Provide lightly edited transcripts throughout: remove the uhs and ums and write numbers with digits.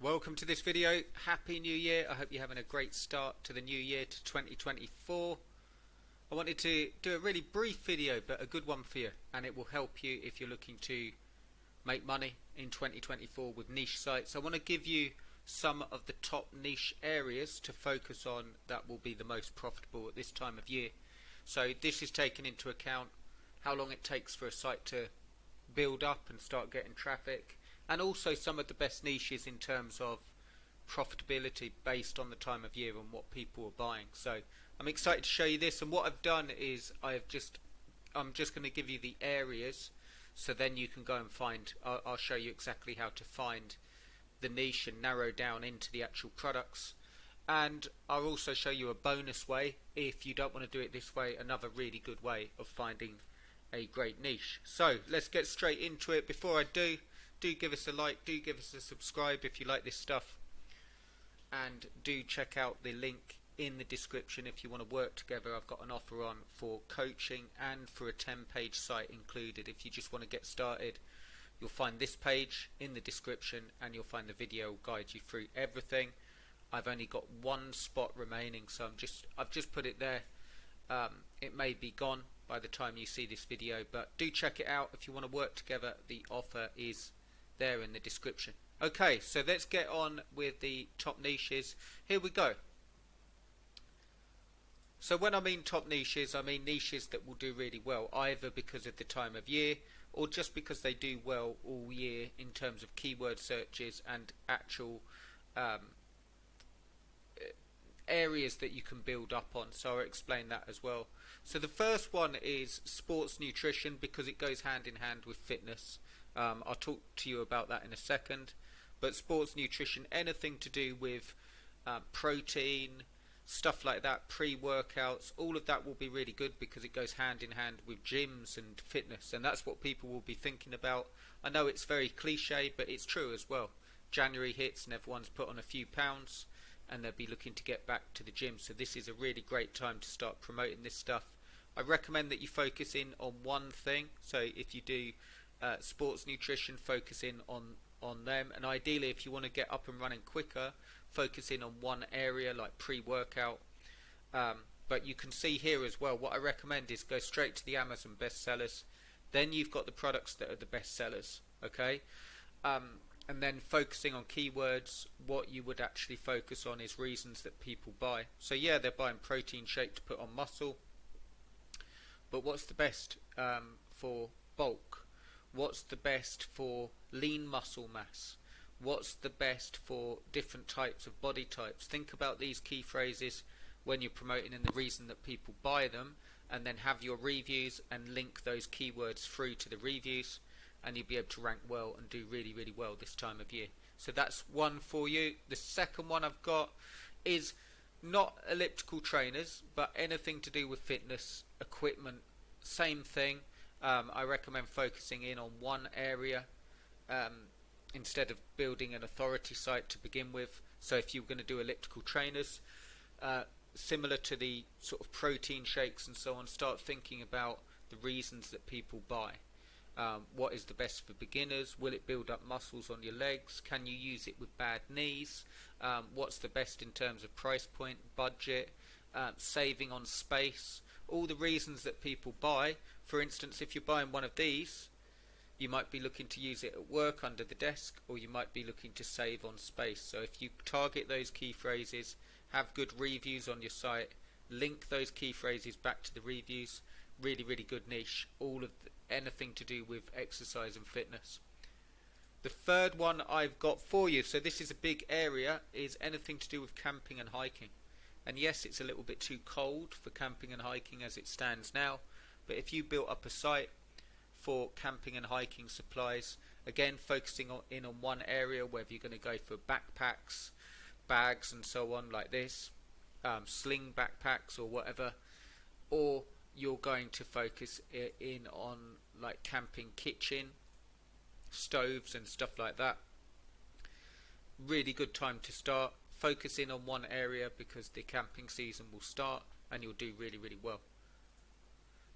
Welcome to this video. Happy New Year. I hope you're having a great start to the new year, to 2024. I wanted to do a really brief video, but a good one for you, and it will help you if you're looking to make money in 2024 with niche sites. I want to give you some of the top niche areas to focus on that will be the most profitable at this time of year. So this is taking into account how long it takes for a site to build up and start getting traffic, and also some of the best niches in terms of profitability based on the time of year and what people are buying. So I'm excited to show you this, and what I've done is I'm just going to give you the areas, so then you can go and find, I'll show you exactly how to find the niche and narrow down into the actual products. And I'll also show you a bonus way, if you don't want to do it this way, another really good way of finding a great niche. So let's get straight into it. Before I do give us a like, do give us a subscribe if you like this stuff, and do check out the link in the description if you want to work together. I've got an offer on for coaching and for a 10-page site included. If you just want to get started, you'll find this page in the description, and you'll find the video will guide you through everything. I've only got one spot remaining, so I've just put it there. It may be gone by the time you see this video, but do check it out if you want to work together. The offer is there in the description. Okay, so let's get on with the top niches. Here we go. So when I mean top niches, I mean niches that will do really well, either because of the time of year or just because they do well all year in terms of keyword searches and actual areas that you can build up on. So I'll explain that as well. So the first one is sports nutrition, because it goes hand in hand with fitness. I'll talk to you about that in a second. But sports nutrition, anything to do with protein, stuff like that, pre-workouts, all of that will be really good because it goes hand in hand with gyms and fitness, and that's what people will be thinking about. I know it's very cliche, but it's true as well. January hits and everyone's put on a few pounds, and they'll be looking to get back to the gym, so this is a really great time to start promoting this stuff. I recommend that you focus in on one thing. So if you do sports nutrition, focus in on them, and ideally if you want to get up and running quicker, focus in on one area like pre-workout. But you can see here as well, what I recommend is go straight to the Amazon bestsellers, then you've got the products that are the best sellers, okay? And then focusing on keywords, what you would actually focus on is reasons that people buy. So yeah, they're buying protein shake to put on muscle, but what's the best for bulk? What's the best for lean muscle mass? What's the best for different types of body types? Think about these key phrases when you're promoting and the reason that people buy them, and then have your reviews and link those keywords through to the reviews, and you'll be able to rank well and do really, really well this time of year. So that's one for you. The second one I've got is not elliptical trainers, but anything to do with fitness equipment. Same thing. I recommend focusing in on one area instead of building an authority site to begin with. So if you're going to do elliptical trainers, similar to the sort of protein shakes and so on, start thinking about the reasons that people buy. What is the best for beginners? Will it build up muscles on your legs? Can you use it with bad knees? What's the best in terms of price point, budget, saving on space? All the reasons that people buy. For instance, if you're buying one of these, you might be looking to use it at work under the desk, or you might be looking to save on space. So if you target those key phrases, have good reviews on your site, link those key phrases back to the reviews, really, really good niche. All of anything to do with exercise and fitness. The third one I've got for you, so this is a big area, is anything to do with camping and hiking. And yes, it's a little bit too cold for camping and hiking as it stands now, but if you built up a site for camping and hiking supplies, again focusing in on one area, whether you're going to go for backpacks, bags and so on like this, sling backpacks or whatever, or you're going to focus in on like camping kitchen, stoves and stuff like that. Really good time to start. Focus in on one area because the camping season will start and you'll do really, really well.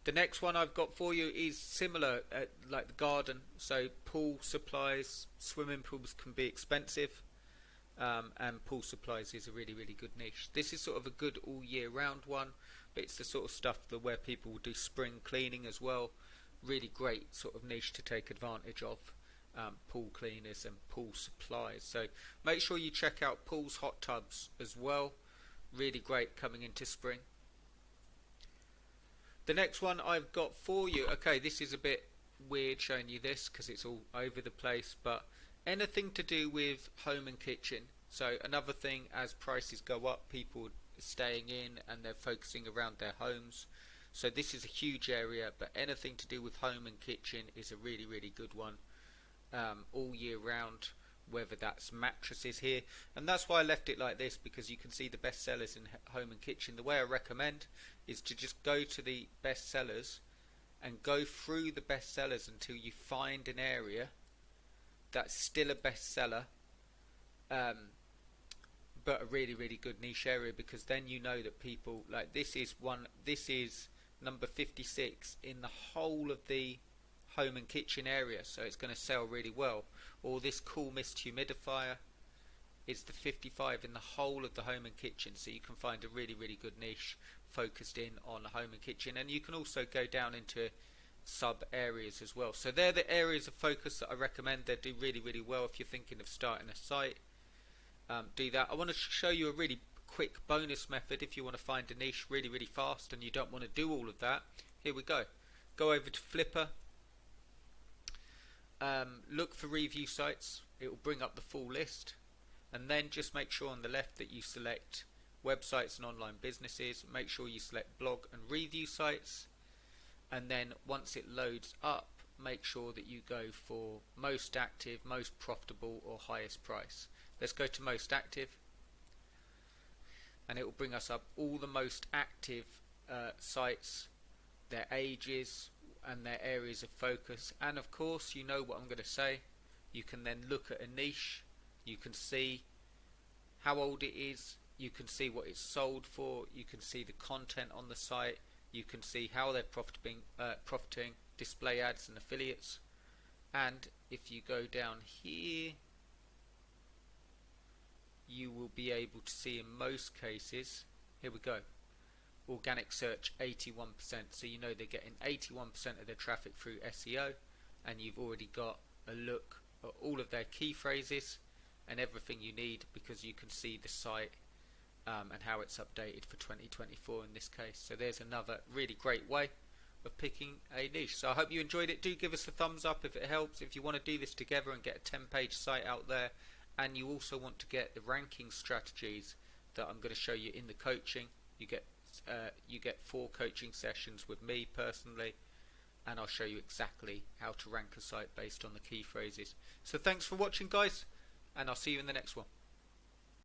The next one I've got for you is similar, like the garden. So pool supplies, swimming pools can be expensive. and pool supplies is a really, really good niche. This is sort of a good all year round one, but it's the sort of stuff that where people will do spring cleaning as well. Really great sort of niche to take advantage of. Pool cleaners and pool supplies. So make sure you check out Pool's hot tubs as well. Really great coming into spring. The next one I've got for you, okay, this is a bit weird showing you this because it's all over the place, but anything to do with home and kitchen. So another thing, as prices go up, people are staying in and they're focusing around their homes. So this is a huge area, but anything to do with home and kitchen is a really, really good one. All year round, whether that's mattresses here, and that's why I left it like this, because you can see the best sellers in home and kitchen. The way I recommend is to just go to the best sellers and go through the best sellers until you find an area that's still a bestseller, but a really, really good niche area, because then you know that people like this is number 56 in the whole of the home and kitchen area, so it's going to sell really well. Or this cool mist humidifier is the 55 in the whole of the home and kitchen, so you can find a really, really good niche focused in on the home and kitchen. And you can also go down into sub areas as well. So they're the areas of focus that I recommend. They do really, really well if you're thinking of starting a site. Do that. I want to show you a really quick bonus method if you want to find a niche really, really fast and you don't want to do all of that. Here we go. Go over to Flipper. Look for review sites. It will bring up the full list, and then just make sure on the left that you select websites and online businesses. Make sure you select blog and review sites, and then once it loads up, make sure that you go for most active, most profitable, or highest price. Let's go to most active, and it will bring us up all the most active sites, their ages and their areas of focus. And of course, you know what I'm going to say, you can then look at a niche, you can see how old it is, you can see what it's sold for, you can see the content on the site, you can see how they're profiting, display ads and affiliates. And if you go down here, you will be able to see in most cases, here we go, organic search 81%, so you know they're getting 81% of their traffic through SEO, and you've already got a look at all of their key phrases and everything you need, because you can see the site and how it's updated for 2024 in this case. So there's another really great way of picking a niche. So I hope you enjoyed it. Do give us a thumbs up if it helps. If you want to do this together and get a 10-page site out there, and you also want to get the ranking strategies that I'm going to show you in the coaching, you get 4 coaching sessions with me personally, and I'll show you exactly how to rank a site based on the key phrases. So thanks for watching, guys, and I'll see you in the next one.